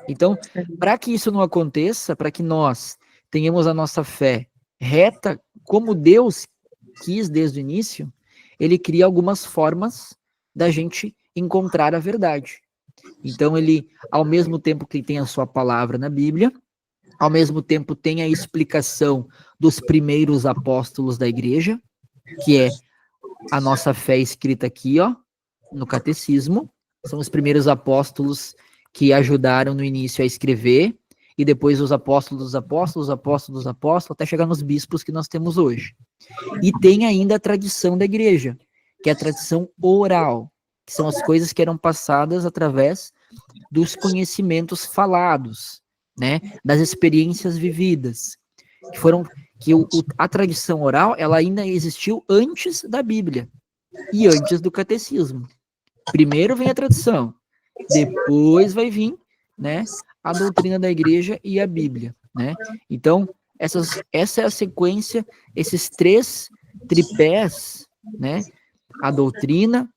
Então, para que isso não aconteça, para que nós tenhamos a nossa fé reta, como Deus quis desde o início, ele cria algumas formas da gente encontrar a verdade. Então, ele, ao mesmo tempo que tem a sua palavra na Bíblia, ao mesmo tempo tem a explicação dos primeiros apóstolos da igreja, que é a nossa fé escrita aqui, ó, no catecismo. São os primeiros apóstolos que ajudaram no início a escrever, e depois os apóstolos dos apóstolos, até chegar nos bispos que nós temos hoje. E tem ainda a tradição da igreja, que é a tradição oral, que são as coisas que eram passadas através dos conhecimentos falados, né, das experiências vividas, a tradição oral, ela ainda existiu antes da Bíblia e antes do catecismo. Primeiro vem a tradição, depois vai vir, né, a doutrina da igreja e a Bíblia, né? Então, essa é a sequência, esses três tripés, né? A doutrina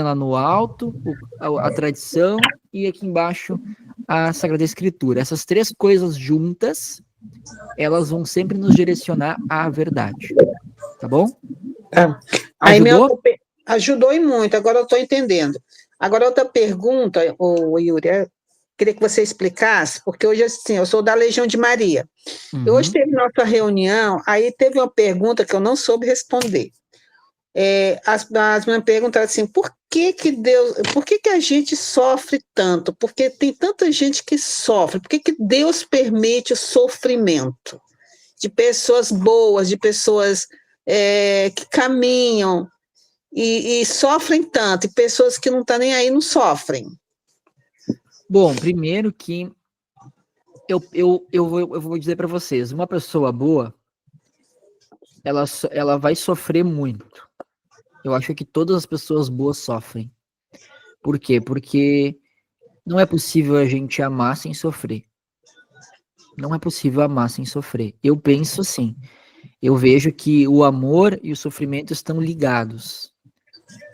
lá no alto, a tradição e aqui embaixo a Sagrada Escritura. Essas três coisas juntas, elas vão sempre nos direcionar à verdade. Tá bom? Ajudou? Ajudou e muito, agora eu estou entendendo. Agora, outra pergunta, Yuri, queria que você explicasse, porque hoje, assim, eu sou da Legião de Maria. Uhum. Hoje teve nossa reunião, aí teve uma pergunta que eu não soube responder. As minhas perguntas assim, por que a gente sofre tanto? Porque tem tanta gente que sofre, por que Deus permite o sofrimento de pessoas boas, de pessoas que caminham e sofrem tanto, e pessoas que não estão nem aí não sofrem? Bom, primeiro que eu vou dizer para vocês, uma pessoa boa, ela vai sofrer muito. Eu acho que todas as pessoas boas sofrem. Por quê? Porque não é possível a gente amar sem sofrer. Não é possível amar sem sofrer. Eu penso assim. Eu vejo que o amor e o sofrimento estão ligados.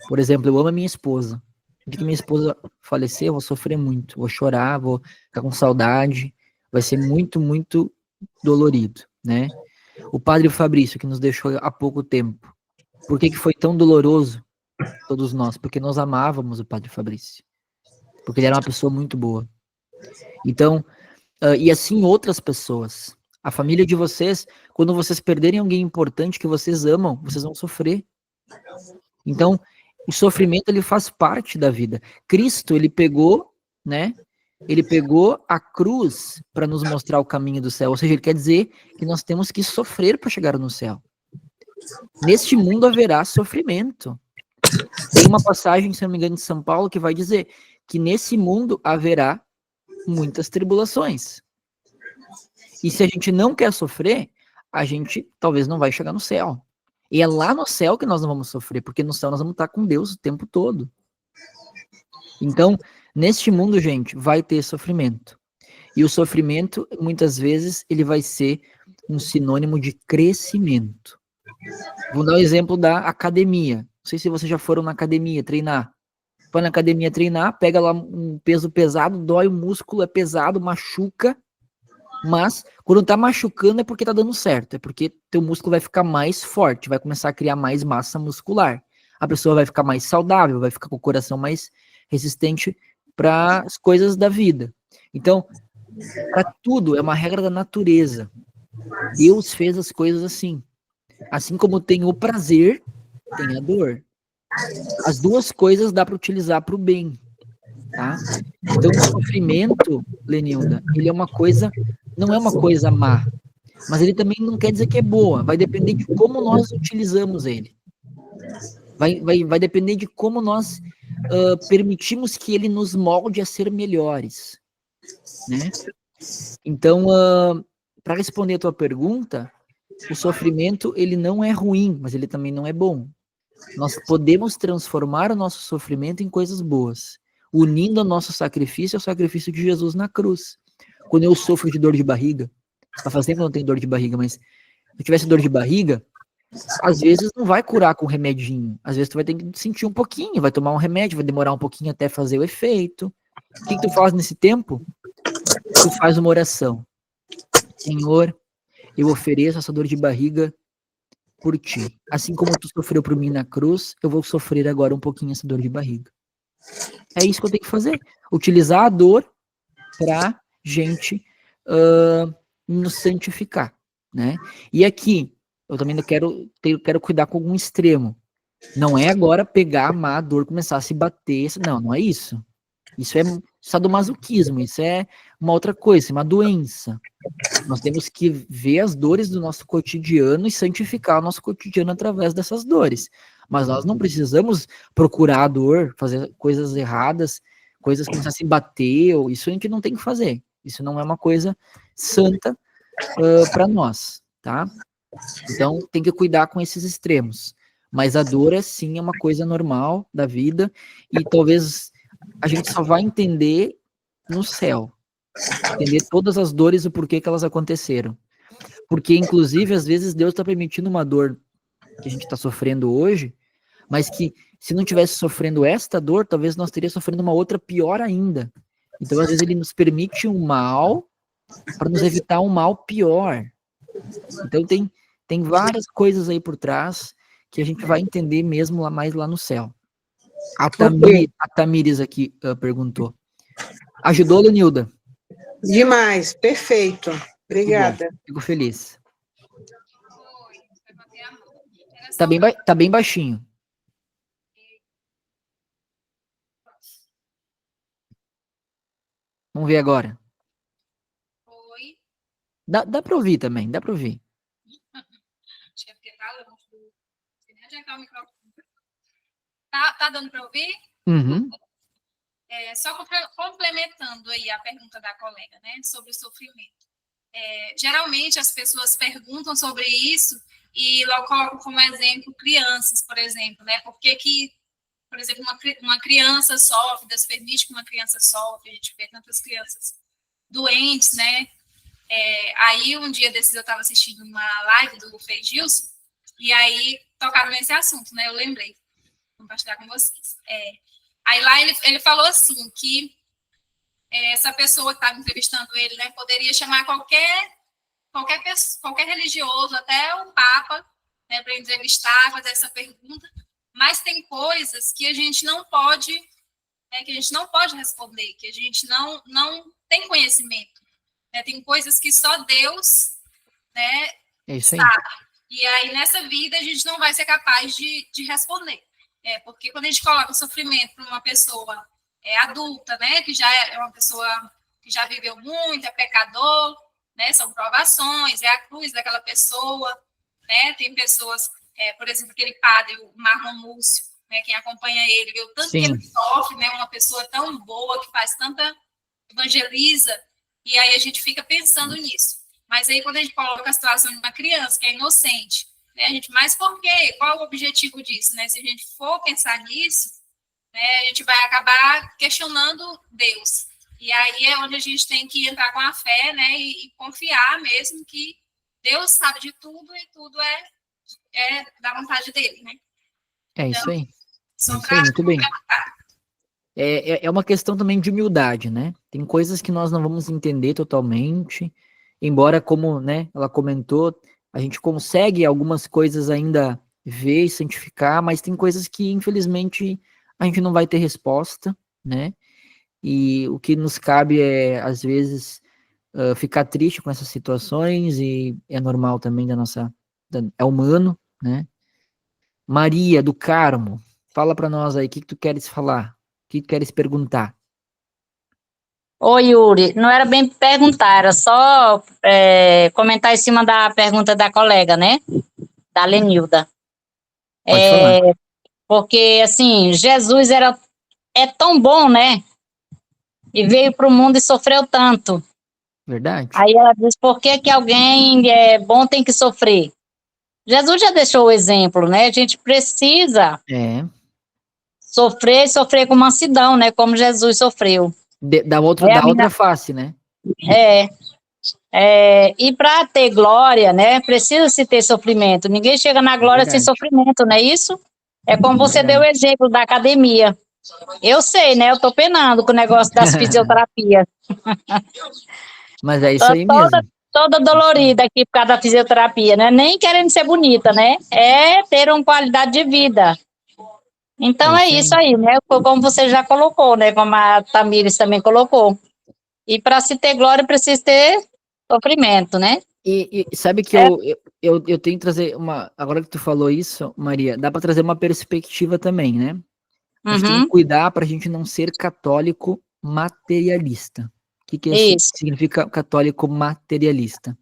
Por exemplo, eu amo a minha esposa. No dia que minha esposa falecer, eu vou sofrer muito. Vou chorar, vou ficar com saudade. Vai ser muito, muito dolorido, né? O padre Fabrício, que nos deixou há pouco tempo. Por que foi tão doloroso, todos nós? Porque nós amávamos o padre Fabrício. Porque ele era uma pessoa muito boa. Então, e assim outras pessoas. A família de vocês, quando vocês perderem alguém importante que vocês amam, vocês vão sofrer. Então, o sofrimento, ele faz parte da vida. Cristo, ele pegou, né? Ele pegou a cruz para nos mostrar o caminho do céu. Ou seja, ele quer dizer que nós temos que sofrer para chegar no céu. Neste mundo haverá sofrimento. Tem uma passagem, se não me engano, de São Paulo, que vai dizer que nesse mundo haverá muitas tribulações. E se a gente não quer sofrer, a gente talvez não vai chegar no céu. E é lá no céu que nós não vamos sofrer, porque no céu nós vamos estar com Deus o tempo todo. Então, neste mundo, gente, vai ter sofrimento. E o sofrimento, muitas vezes, ele vai ser um sinônimo de crescimento. Vou dar o exemplo da academia. Não sei se vocês já foram na academia treinar. vai na academia treinar, pega lá um peso pesado, dói o músculo, é pesado, machuca, mas quando tá machucando é porque tá dando certo, é porque teu músculo vai ficar mais forte, vai começar a criar mais massa muscular. A pessoa vai ficar mais saudável, vai ficar com o coração mais resistente para as coisas da vida. Então, para tudo é uma regra da natureza. Deus fez as coisas assim. Assim como tem o prazer, tem a dor. As duas coisas dá para utilizar para o bem, tá? Então, o sofrimento, Lenilda, ele é uma coisa, não é uma coisa má, mas ele também não quer dizer que é boa. Vai depender de como nós utilizamos ele. Vai depender de como nós permitimos que ele nos molde a ser melhores, né? Então, para responder a tua pergunta, o sofrimento, ele não é ruim, mas ele também não é bom. Nós podemos transformar o nosso sofrimento em coisas boas, unindo o nosso sacrifício ao sacrifício de Jesus na cruz. Quando eu sofro de dor de barriga, faz tempo que eu não tenho dor de barriga, mas se eu tivesse dor de barriga, às vezes não vai curar com remedinho. Às vezes tu vai ter que sentir um pouquinho, vai tomar um remédio, vai demorar um pouquinho até fazer o efeito. O que tu faz nesse tempo? Tu faz uma oração. Senhor, eu ofereço essa dor de barriga por ti. Assim como tu sofreu por mim na cruz, eu vou sofrer agora um pouquinho essa dor de barriga. É isso que eu tenho que fazer. Utilizar a dor pra gente nos santificar, né? E aqui, eu também não quero cuidar com algum extremo. Não é agora pegar, amar a dor, começar a se bater. Não, não é isso. Isso é sadomasoquismo, isso é uma outra coisa, é uma doença. Nós temos que ver as dores do nosso cotidiano e santificar o nosso cotidiano através dessas dores. Mas nós não precisamos procurar a dor, fazer coisas erradas, coisas que começar a se bater, ou isso a gente não tem que fazer. Isso não é uma coisa santa para nós, tá? Então tem que cuidar com esses extremos. Mas a dor é sim uma coisa normal da vida e talvez a gente só vai entender no céu. Entender todas as dores e o porquê que elas aconteceram. Porque, inclusive, às vezes Deus está permitindo uma dor que a gente está sofrendo hoje, mas que se não tivesse sofrendo esta dor, talvez nós teríamos sofrendo uma outra pior ainda. Então, às vezes, ele nos permite um mal para nos evitar um mal pior. Então, tem várias coisas aí por trás que a gente vai entender mesmo mais lá no céu. A Tamires aqui perguntou. Ajudou, Lenilda? Demais, perfeito. Obrigada. Fico feliz. Tá bem baixinho. Vamos ver agora. Oi. Dá para ouvir também, dá para ouvir. Acho que é porque tá longe do... Onde é que tá o microfone? Tá dando para ouvir? Uhum. Só complementando aí a pergunta da colega, né, sobre o sofrimento. Geralmente as pessoas perguntam sobre isso e logo colocam como exemplo crianças, por exemplo, né? Por que, por exemplo, uma criança sofre, Deus permite que uma criança sofre, a gente vê tantas crianças doentes, né? Aí um dia desses eu estava assistindo uma live do Frei Gilson e aí tocaram nesse assunto, né? Eu lembrei, vou compartilhar com vocês. Aí lá ele falou assim que essa pessoa que estava entrevistando ele, né, poderia chamar qualquer religioso, até o Papa, né, para entrevistar, fazer essa pergunta, mas tem coisas que a gente não pode, responder, que a gente não tem conhecimento, né, tem coisas que só Deus, né, sabe. E aí nessa vida a gente não vai ser capaz de responder, porque quando a gente coloca o sofrimento para uma pessoa adulta, né, que já é uma pessoa que já viveu muito, é pecador, né, são provações, é a cruz daquela pessoa, né, tem pessoas, por exemplo, aquele padre, o Marlon Múcio, né, quem acompanha ele, viu tanto que ele sofre, né, uma pessoa tão boa, que faz tanta, evangeliza, e aí a gente fica pensando nisso. Mas aí quando a gente coloca a situação de uma criança que é inocente, né, a gente, mas por quê? Qual é o objetivo disso, né? Se a gente for pensar nisso, né, a gente vai acabar questionando Deus. E aí é onde a gente tem que entrar com a fé, né, e confiar mesmo que Deus sabe de tudo e tudo é da vontade dele, né? É isso aí. Só muito bem. é uma questão também de humildade, né? Tem coisas que nós não vamos entender totalmente, embora, como, né, ela comentou, a gente consegue algumas coisas ainda ver e cientificar, mas tem coisas que, infelizmente, a gente não vai ter resposta, né? E o que nos cabe é, às vezes, ficar triste com essas situações, e é normal também é humano, né? Maria do Carmo, fala para nós aí, o que tu queres falar? O que tu queres perguntar? Oi, Yuri, não era bem perguntar, era só comentar em cima da pergunta da colega, né? Da Lenilda. Pode falar. Porque, assim, é tão bom, né? E veio para o mundo e sofreu tanto. Verdade. Aí ela diz, por que que alguém bom tem que sofrer? Jesus já deixou o exemplo, né? A gente precisa sofrer com mansidão, né? Como Jesus sofreu. Da outra face, né? E para ter glória, né? Precisa-se ter sofrimento. Ninguém chega na glória sem sofrimento, não é isso? É como você deu o exemplo da academia. Eu sei, né? Eu tô penando com o negócio das fisioterapias. Mas é isso aí mesmo. Toda dolorida aqui por causa da fisioterapia, né? Nem querendo ser bonita, né? É ter uma qualidade de vida. Então é isso aí, né? Como você já colocou, né? Como a Tamires também colocou. E para se ter glória, precisa ter sofrimento, né? E sabe que eu tenho que trazer agora que tu falou isso, Maria, dá para trazer uma perspectiva também, né? A gente tem que cuidar para a gente não ser católico materialista. O que significa católico materialista?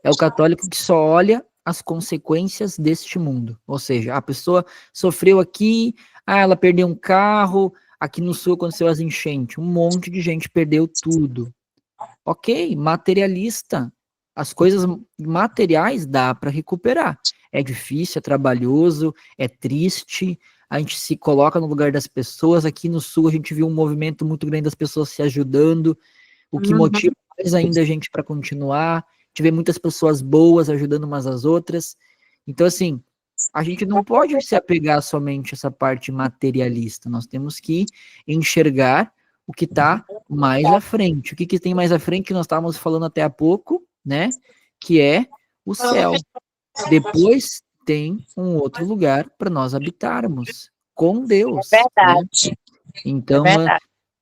É o católico que só olha as consequências deste mundo. Ou seja, a pessoa sofreu aqui, ela perdeu um carro, aqui no sul aconteceu as enchentes, um monte de gente perdeu tudo. Ok, materialista. As coisas materiais dá para recuperar. É difícil, é trabalhoso, é triste, a gente se coloca no lugar das pessoas. Aqui no sul a gente viu um movimento muito grande das pessoas se ajudando, o que motiva mais ainda a gente para continuar. A gente vê muitas pessoas boas ajudando umas às outras. Então, assim, a gente não pode se apegar somente a essa parte materialista. Nós temos que enxergar o que está mais à frente. O que tem mais à frente, que nós estávamos falando até há pouco, né? Que é o céu. Depois tem um outro lugar para nós habitarmos com Deus. É verdade. Né? Então,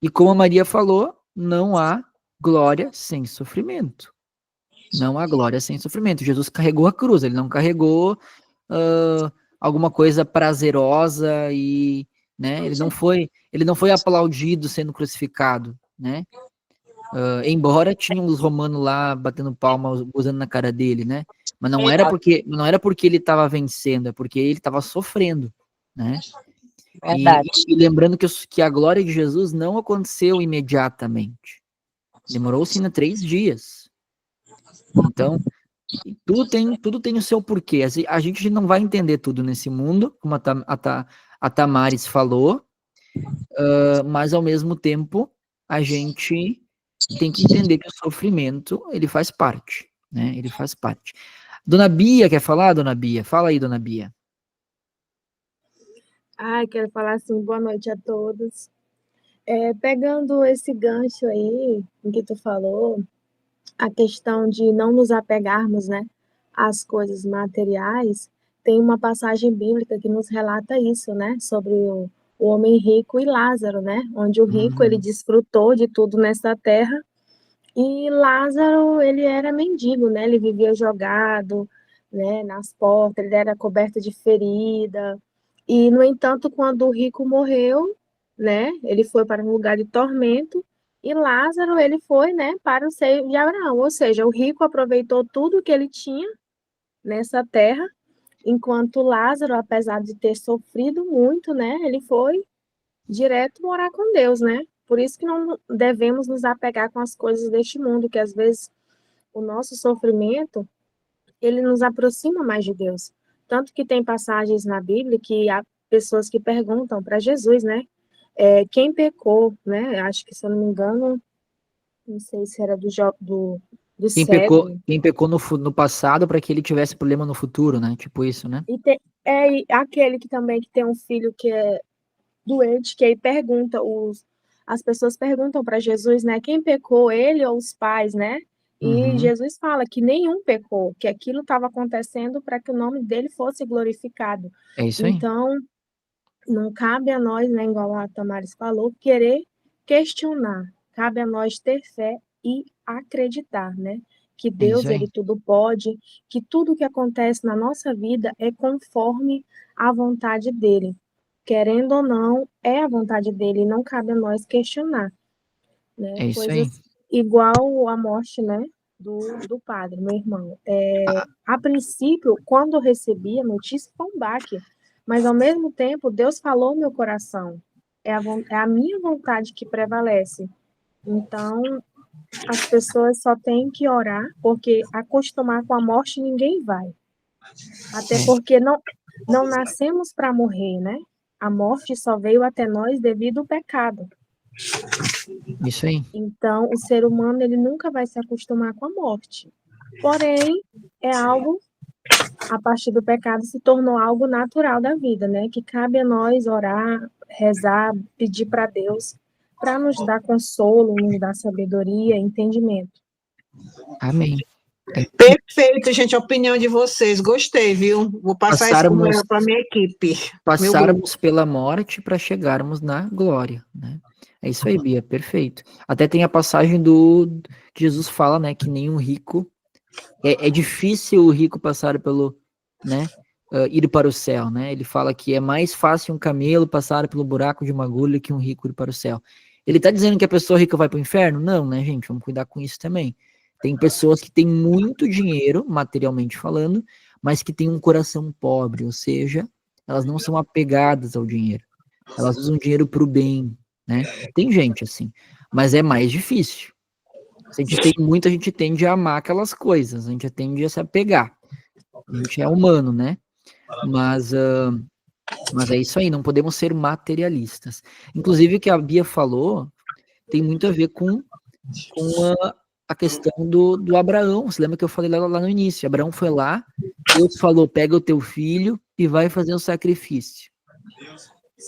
e como a Maria falou, não há glória sem sofrimento. Não há glória sem sofrimento. Jesus carregou a cruz, ele não carregou alguma coisa prazerosa e, né? Ele não foi aplaudido sendo crucificado, né? Embora tinham os romanos lá batendo palma, usando na cara dele, né? Mas não era porque ele estava vencendo, é porque ele estava sofrendo, né? E lembrando que a glória de Jesus não aconteceu imediatamente. Demorou-se ainda 3 dias. Então, tudo tem o seu porquê. A gente não vai entender tudo nesse mundo, como a Tamares falou, mas ao mesmo tempo a gente tem que entender que o sofrimento, ele faz parte, né? Ele faz parte. Dona Bia, quer falar, Dona Bia? Fala aí, Dona Bia. Quero falar assim, boa noite a todos. Pegando esse gancho aí, em que tu falou, a questão de não nos apegarmos, né, às coisas materiais, tem uma passagem bíblica que nos relata isso, né, sobre o homem rico e Lázaro, né, onde o rico, ele desfrutou de tudo nessa terra, e Lázaro, ele era mendigo, né, ele vivia jogado, né, nas portas, ele era coberto de ferida, e, no entanto, quando o rico morreu, né, ele foi para um lugar de tormento, e Lázaro, ele foi, né, para o seio de Abraão, ou seja, o rico aproveitou tudo que ele tinha nessa terra, enquanto Lázaro, apesar de ter sofrido muito, né, ele foi direto morar com Deus, né? Por isso que não devemos nos apegar com as coisas deste mundo, que às vezes o nosso sofrimento, ele nos aproxima mais de Deus. Tanto que tem passagens na Bíblia que há pessoas que perguntam para Jesus, né? Quem pecou, né? Acho que, se eu não me engano, não sei se era do cego. Quem pecou no passado para que ele tivesse problema no futuro, né? Tipo isso, né? E aquele que também que tem um filho que doente, que aí as pessoas perguntam para Jesus, né, quem pecou, ele ou os pais, né? E Jesus fala que nenhum pecou, que aquilo estava acontecendo para que o nome dele fosse glorificado. É isso aí. Então, não cabe a nós, né, igual a Tamares falou, querer questionar. Cabe a nós ter fé e acreditar, né? Que É isso Deus, aí. ele tudo pode, que tudo que acontece na nossa vida é conforme a vontade dele. Querendo ou não, é a vontade dele, e não cabe a nós questionar, né? É isso aí. Coisas igual a morte, né, do padre, meu irmão. A princípio, quando eu recebi a notícia, foi um baque, mas ao mesmo tempo, Deus falou no meu coração. É a minha vontade que prevalece. Então, as pessoas só têm que orar, porque acostumar com a morte ninguém vai. Até porque não nascemos para morrer, né? A morte só veio até nós devido ao pecado. Isso aí. Então, o ser humano ele nunca vai se acostumar com a morte. Porém, é algo, a partir do pecado, se tornou algo natural da vida, né? Que cabe a nós orar, rezar, pedir para Deus, para nos dar consolo, nos dar sabedoria, entendimento. Amém. Perfeito, gente, a opinião de vocês. Gostei, viu? Vou passar isso para a minha equipe. Passarmos pela morte para chegarmos na glória, né? É isso aí, Bia, perfeito. Até tem a passagem que Jesus fala, né, que nenhum rico, é difícil o rico passar pelo, né, ir para o céu, né? Ele fala que é mais fácil um camelo passar pelo buraco de uma agulha que um rico ir para o céu. Ele tá dizendo que a pessoa rica vai para o inferno? Não, né, gente? Vamos cuidar com isso também. Tem pessoas que têm muito dinheiro, materialmente falando, mas que têm um coração pobre, ou seja, elas não são apegadas ao dinheiro. Elas usam dinheiro para o bem, né? Tem gente assim, mas é mais difícil. Se a gente tem muito, a gente tende a amar aquelas coisas, a gente tende a se apegar. A gente é humano, né? Mas é isso aí, não podemos ser materialistas. Inclusive, o que a Bia falou tem muito a ver com a questão do Abraão. Você lembra que eu falei lá no início? Abraão foi lá, Deus falou, pega o teu filho e vai fazer o sacrifício.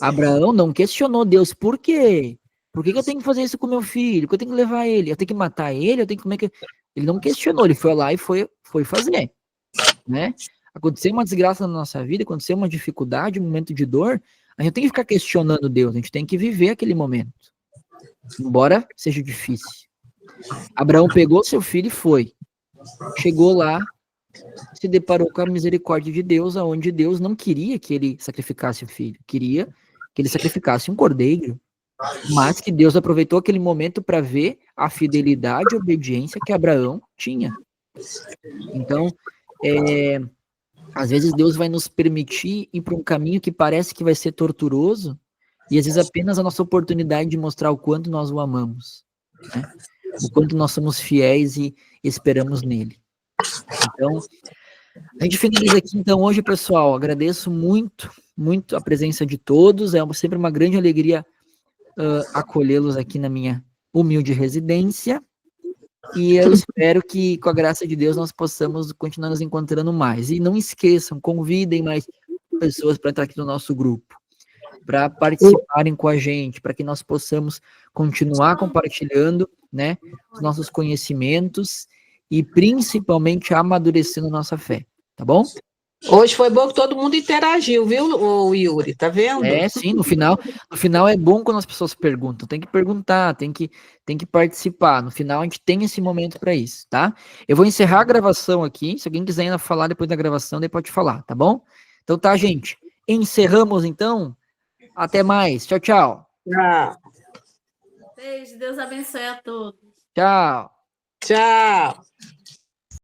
Abraão não questionou Deus, por quê? Por que eu tenho que fazer isso com meu filho? Por que eu tenho que levar ele? Eu tenho que matar ele? Eu tenho que... Como é que... Ele não questionou, ele foi lá e foi fazer, né? Aconteceu uma desgraça na nossa vida, aconteceu uma dificuldade, um momento de dor, a gente tem que ficar questionando Deus, a gente tem que viver aquele momento, embora seja difícil. Abraão pegou seu filho e foi. Chegou lá, se deparou com a misericórdia de Deus, aonde Deus não queria que ele sacrificasse o filho, queria que ele sacrificasse um cordeiro, mas que Deus aproveitou aquele momento para ver a fidelidade e a obediência que Abraão tinha. Então, às vezes Deus vai nos permitir ir para um caminho que parece que vai ser torturoso, e às vezes apenas a nossa oportunidade de mostrar o quanto nós o amamos, né? O quanto nós somos fiéis e esperamos nele. Então, a gente finaliza aqui, então, hoje, pessoal. Agradeço muito, muito a presença de todos. É sempre uma grande alegria acolhê-los aqui na minha humilde residência. E eu espero que, com a graça de Deus, nós possamos continuar nos encontrando mais. E não esqueçam, convidem mais pessoas para estar aqui no nosso grupo, para participarem com a gente, para que nós possamos continuar compartilhando, né, os nossos conhecimentos e principalmente amadurecendo nossa fé, tá bom? Hoje foi bom que todo mundo interagiu, viu, o Yuri? Tá vendo? Sim, no final é bom quando as pessoas perguntam, tem que perguntar, tem que participar. No final a gente tem esse momento para isso, tá? Eu vou encerrar a gravação aqui, se alguém quiser ainda falar depois da gravação, daí pode falar, tá bom? Então tá, gente, encerramos então. Até mais. Tchau, tchau. Tchau. Beijo, Deus abençoe a todos. Tchau. Tchau.